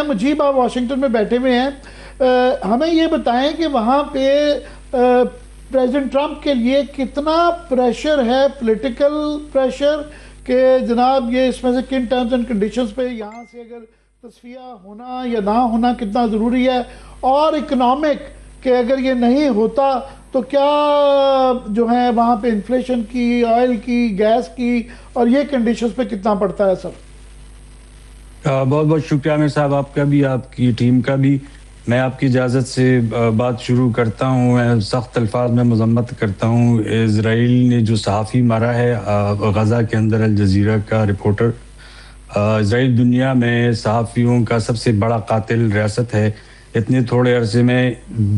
مجیب آپ واشنگٹن میں بیٹھے ہوئے ہیں، ہمیں یہ بتائیں کہ وہاں پہ پریزیڈنٹ ٹرمپ کے لیے کتنا پریشر ہے، پولیٹیکل پریشر، کہ جناب یہ اس میں سے کن ٹرمز اینڈ کنڈیشنز پہ یہاں سے اگر تصفیہ ہونا یا نہ ہونا کتنا ضروری ہے، اور اکنامک کہ اگر یہ نہیں ہوتا تو کیا جو ہے وہاں پہ انفلیشن کی، آئل کی، گیس کی اور یہ کنڈیشنز پہ کتنا پڑتا ہے سر؟ بہت بہت شکریہ عامر صاحب، آپ کا بھی، آپ کی ٹیم کا بھی۔ میں آپ کی اجازت سے بات شروع کرتا ہوں۔ میں سخت الفاظ میں مذمت کرتا ہوں اسرائیل نے جو صحافی مارا ہے غزہ کے اندر، الجزیرہ کا رپورٹر۔ اسرائیل دنیا میں صحافیوں کا سب سے بڑا قاتل ریاست ہے۔ اتنے تھوڑے عرصے میں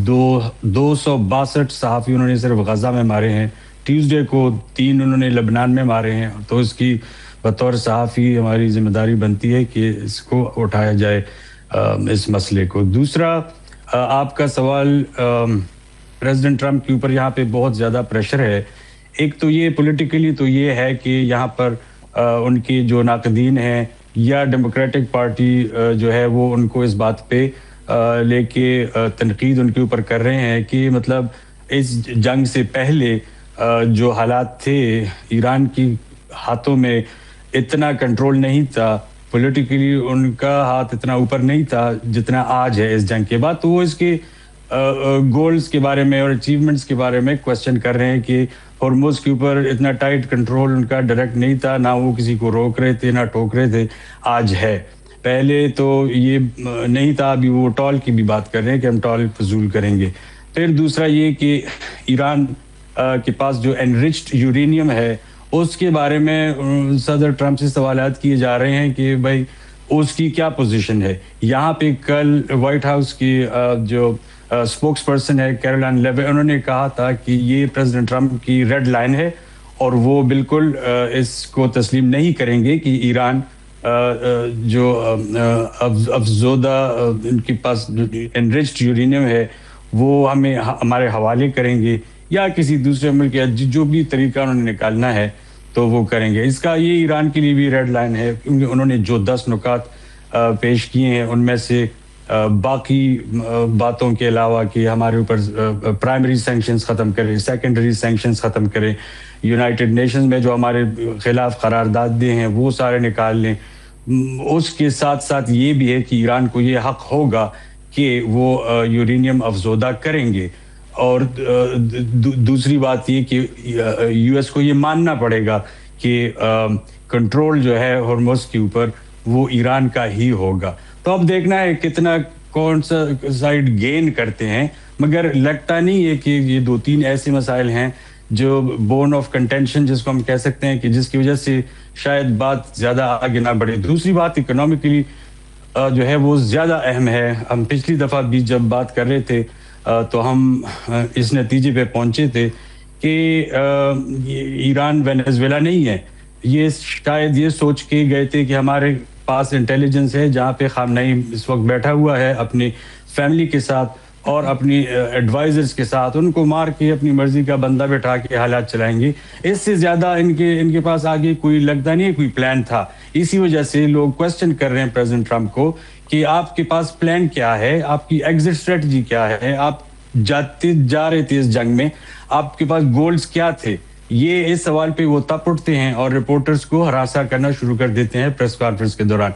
262 صحافی انہوں نے صرف غزہ میں مارے ہیں۔ ٹیوزڈے کو 3 انہوں نے لبنان میں مارے ہیں۔ تو اس کی بطور صحافی ہماری ذمہ داری بنتی ہے کہ اس کو اٹھایا جائے، اس مسئلے کو۔ دوسرا، آپ کا سوال پریزیڈنٹ ٹرمپ کے اوپر، یہاں پہ بہت زیادہ پریشر ہے۔ ایک تو یہ پولیٹیکلی تو یہ ہے کہ یہاں پر ان کے جو ناقدین ہیں یا ڈیموکریٹک پارٹی جو ہے وہ ان کو اس بات پہ لے کے تنقید ان کے اوپر کر رہے ہیں کہ مطلب اس جنگ سے پہلے جو حالات تھے ایران کی ہاتھوں میں اتنا کنٹرول نہیں تھا، پولیٹیکلی ان کا ہاتھ اتنا اوپر نہیں تھا جتنا آج ہے اس جنگ کے بعد۔ تو وہ اس کے گولز کے بارے میں اور اچیومنٹس کے بارے میں کوسچن کر رہے ہیں کہ ہرمز کے اوپر اتنا ٹائٹ کنٹرول ان کا ڈائریکٹ نہیں تھا، نہ وہ کسی کو روک رہے تھے نہ ٹوک رہے تھے، آج ہے۔ پہلے تو یہ نہیں تھا، ابھی وہ ٹال کی بھی بات کر رہے ہیں کہ ہم ٹال فضول کریں گے۔ پھر دوسرا یہ کہ ایران کے پاس جو انرچڈ یورینیم ہے اس کے بارے میں صدر ٹرمپ سے سوالات کیے جا رہے ہیں کہ بھائی اس کی کیا پوزیشن ہے۔ یہاں پہ کل وائٹ ہاؤس کی جو اسپوکس پرسن ہے کیرولائن لیوی، انہوں نے کہا تھا کہ یہ پریزیڈنٹ ٹرمپ کی ریڈ لائن ہے اور وہ بالکل اس کو تسلیم نہیں کریں گے کہ ایران جو افزودہ ان کے پاس انرچڈ یورینیم ہے وہ ہمیں ہمارے حوالے کریں گے یا کسی دوسرے ملک یا جو بھی طریقہ انہوں نے نکالنا ہے تو وہ کریں گے۔ اس کا یہ ایران کے لیے بھی ریڈ لائن ہے، کیونکہ انہوں نے جو 10 نکات پیش کیے ہیں ان میں سے باقی باتوں کے علاوہ کہ ہمارے اوپر پرائمری سینکشنز ختم کریں، سیکنڈری سینکشنز ختم کریں، یونائٹڈ نیشنز میں جو ہمارے خلاف قرارداد دے ہیں وہ سارے نکال لیں۔ اس کے ساتھ ساتھ یہ بھی ہے کہ ایران کو یہ حق ہوگا کہ وہ یورینیم افزودہ کریں گے، اور دوسری بات یہ کہ یو ایس کو یہ ماننا پڑے گا کہ کنٹرول جو ہے ہرمز کے اوپر وہ ایران کا ہی ہوگا۔ تو اب دیکھنا ہے کتنا کون سا سائڈ گین کرتے ہیں، مگر لگتا نہیں ہے کہ یہ 2-3 ایسے مسائل ہیں جو بون آف کنٹینشن جس کو ہم کہہ سکتے ہیں کہ جس کی وجہ سے شاید بات زیادہ آگے نہ بڑھے۔ دوسری بات اکنامکلی جو ہے وہ زیادہ اہم ہے۔ ہم پچھلی دفعہ بھی جب بات کر رہے تھے تو ہم اس نتیجے پہ پہنچے تھے کہ ایران وینزویلا نہیں ہے۔ یہ شاید یہ سوچ کے گئے تھے کہ ہمارے پاس انٹیلیجنس ہے، جہاں پہ خامنئی اس وقت بیٹھا ہوا ہے اپنی فیملی کے ساتھ اور اپنی ایڈوائزرز کے ساتھ، ان کو مار کے اپنی مرضی کا بندہ بٹھا کے حالات چلائیں گے۔ اس سے زیادہ ان کے پاس آگے کوئی لگتا نہیں ہے کوئی پلان تھا۔ اسی وجہ سے لوگ کوسچن کر رہے ہیں پریزیڈنٹ ٹرمپ کو کہ آپ کے پاس پلان کیا ہے، آپ کی ایگزٹ اسٹریٹجی کیا ہے، آپ جا رہے تھے اس جنگ میں، آپ کے پاس گولز کیا تھے۔ یہ اس سوال پہ وہ تب اٹھتے ہیں اور رپورٹرز کو ہراساں کرنا شروع کر دیتے ہیں پریس کانفرنس کے دوران۔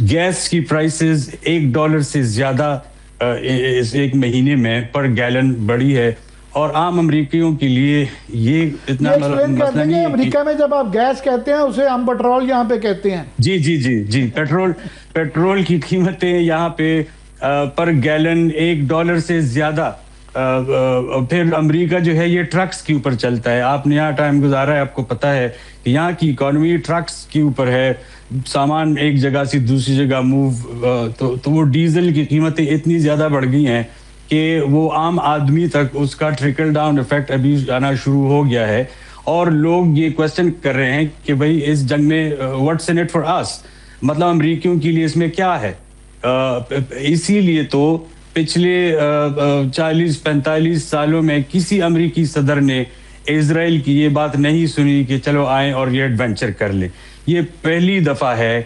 گیس کی پرائسز $1 سے زیادہ اس ایک مہینے میں پر گیلن بڑھی ہے، اور عام امریکیوں کے لیے یہ اتنا مسئلہ نہیں ہے۔ امریکہ میں جب آپ گیس کہتے ہیں اسے ہم پیٹرول یہاں پہ کہتے ہیں۔ جی پیٹرول کی قیمتیں یہاں پہ پر گیلن $1 سے زیادہ۔ پھر امریکہ جو ہے یہ ٹرکس کے اوپر چلتا ہے۔ آپ نے یہاں ٹائم گزارا ہے، آپ کو پتہ ہے کہ یہاں کی اکانومی ٹرکس کے اوپر ہے، سامان ایک جگہ سے دوسری جگہ موو، تو وہ ڈیزل کی قیمتیں اتنی زیادہ بڑھ گئی ہیں کہ وہ عام آدمی تک اس کا ٹرکل ڈاؤن ایفیکٹ ابھی آنا شروع ہو گیا ہے، اور لوگ یہ کوسچن کر رہے ہیں کہ بھئی اس جنگ میں واٹس ان اٹ فار اس، مطلب امریکیوں کے لیے اس میں کیا ہے۔ اسی لیے تو پچھلے 40-45 سالوں میں کسی امریکی صدر نے اسرائیل کی یہ بات نہیں سنی کہ چلو آئیں اور یہ ایڈونچر کر لیں۔ یہ پہلی دفعہ ہے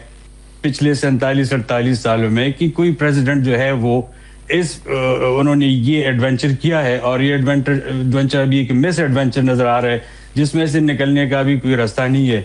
پچھلے 47-48 سالوں میں کہ کوئی پریزیڈنٹ جو ہے وہ انہوں نے یہ ایڈونچر کیا ہے، اور یہ ایڈونچر ابھی ایک مس ایڈونچر نظر آ رہا ہے جس میں سے نکلنے کا بھی کوئی راستہ نہیں ہے.